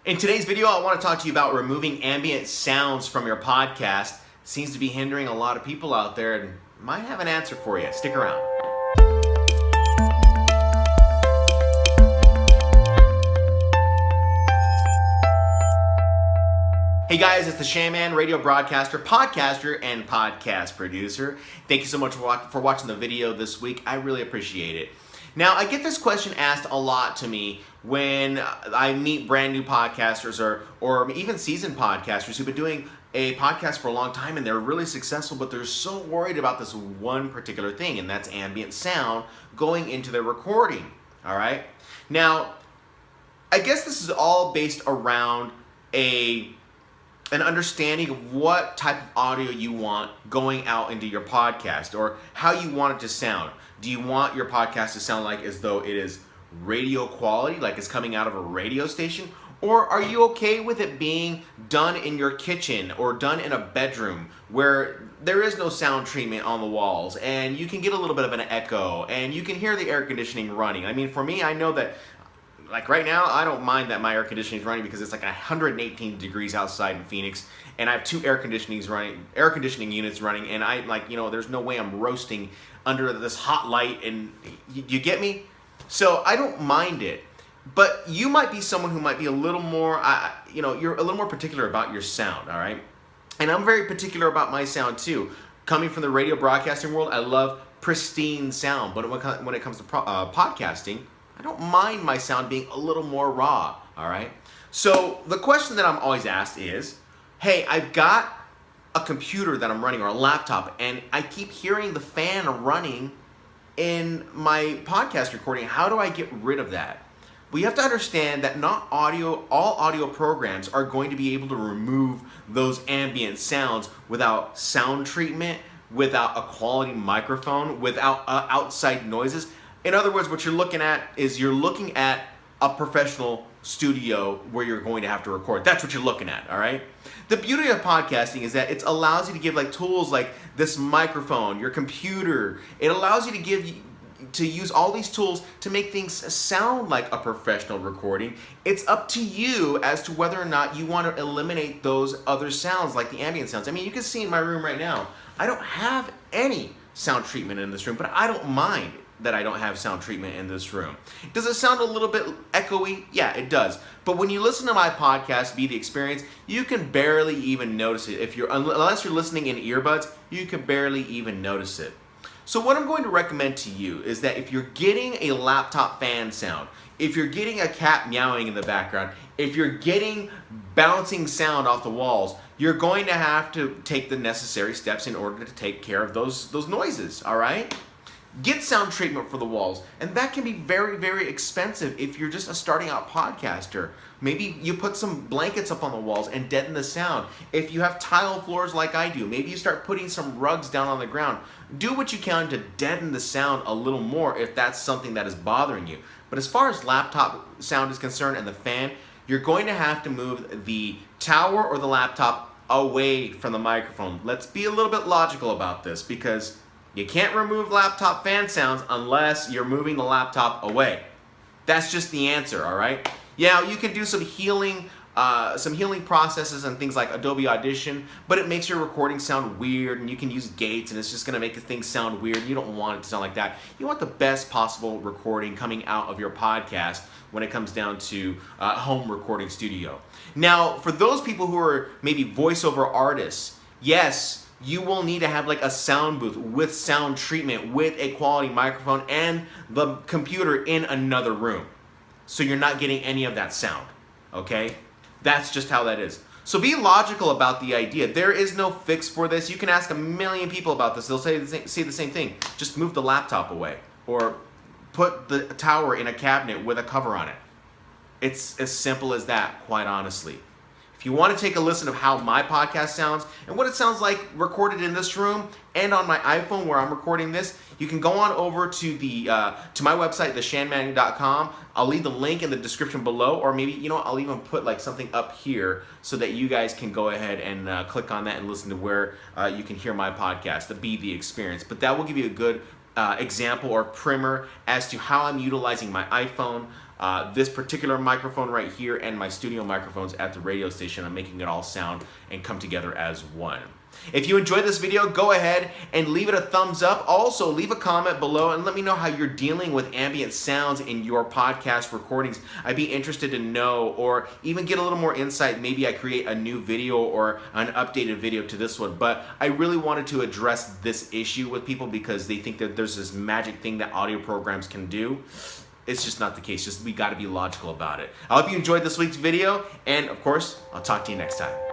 In today's video, I want to talk to you about removing ambient sounds from your podcast. Seems to be hindering a lot of people out there and might have an answer for you. Stick around. Hey guys, it's the Shaman, radio broadcaster, podcaster, and podcast producer. Thank you so much for watching the video this week. I really appreciate it. Now, I get this question asked a lot to me when I meet brand new podcasters or even seasoned podcasters who've been doing a podcast for a long time and they're really successful, but they're so worried about this one particular thing, and that's ambient sound going into their recording, all right? Now, I guess this is all based around an understanding of what type of audio you want going out into your podcast or how you want it to sound. Do you want your podcast to sound like as though it is radio quality, like it's coming out of a radio station? Or are you okay with it being done in your kitchen or done in a bedroom where there is no sound treatment on the walls and you can get a little bit of an echo and you can hear the air conditioning running? I mean, for me, I know that like right now, I don't mind that my air conditioning is running because it's like 118 degrees outside in Phoenix, and I have two air conditioning units running, and I there's no way I'm roasting under this hot light, and you get me? So I don't mind it, but you might be someone who might be a little more, you're a little more particular about your sound, all right? And I'm very particular about my sound too. Coming from the radio broadcasting world, I love pristine sound, but when it comes to podcasting, I don't mind my sound being a little more raw, all right? So the question that I'm always asked is, hey, I've got a computer that I'm running or a laptop, and I keep hearing the fan running in my podcast recording. How do I get rid of that? Well, you have to understand that not all audio programs are going to be able to remove those ambient sounds without sound treatment, without a quality microphone, without outside noises. In other words, what you're looking at is you're looking at a professional studio where you're going to have to record. That's what you're looking at, all right? The beauty of podcasting is that it allows you to give like tools like this microphone, your computer. It allows you to use all these tools to make things sound like a professional recording. It's up to you as to whether or not you want to eliminate those other sounds like the ambient sounds. I mean, you can see in my room right now, I don't have any sound treatment in this room, but I don't mind that I don't have sound treatment in this room. Does it sound a little bit echoey? Yeah, it does. But when you listen to my podcast, Be the Experience, you can barely even notice it. Unless you're listening in earbuds, you can barely even notice it. So what I'm going to recommend to you is that if you're getting a laptop fan sound, if you're getting a cat meowing in the background, if you're getting bouncing sound off the walls, you're going to have to take the necessary steps in order to take care of those noises, all right? Get sound treatment for the walls, and that can be very, very expensive if you're just a starting out podcaster. Maybe you put some blankets up on the walls and deaden the sound. If you have tile floors like I do, maybe you start putting some rugs down on the ground. Do what you can to deaden the sound a little more if that's something that is bothering you. But as far as laptop sound is concerned and the fan, you're going to have to move the tower or the laptop away from the microphone. Let's be a little bit logical about this because you can't remove laptop fan sounds unless you're moving the laptop away. That's just the answer, all right? Yeah, you can do some healing processes and things like Adobe Audition, but it makes your recording sound weird, and you can use gates, and it's just gonna make the thing sound weird. You don't want it to sound like that. You want the best possible recording coming out of your podcast when it comes down to home recording studio. Now, for those people who are maybe voiceover artists, yes, you will need to have like a sound booth with sound treatment, with a quality microphone and the computer in another room. So you're not getting any of that sound, okay? That's just how that is. So be logical about the idea. There is no fix for this. You can ask a million people about this. They'll say the same thing. Just move the laptop away or put the tower in a cabinet with a cover on it. It's as simple as that, quite honestly. If you want to take a listen of how my podcast sounds and what it sounds like recorded in this room and on my iPhone where I'm recording this, you can go on over to my website, theshanman.com. I'll leave the link in the description below, or maybe, I'll even put like something up here so that you guys can go ahead and click on that and listen to where you can hear my podcast, the Be the Experience. But that will give you a good example or primer as to how I'm utilizing my iPhone this particular microphone right here and my studio microphones at the radio station. I'm making it all sound and come together as one. If you enjoyed this video, go ahead and leave it a thumbs up. Also, leave a comment below and let me know how you're dealing with ambient sounds in your podcast recordings. I'd be interested to know, or even get a little more insight. Maybe I create a new video or an updated video to this one. But I really wanted to address this issue with people because they think that there's this magic thing that audio programs can do. It's just not the case. We got to be logical about it. I hope you enjoyed this week's video, and of course, I'll talk to you next time.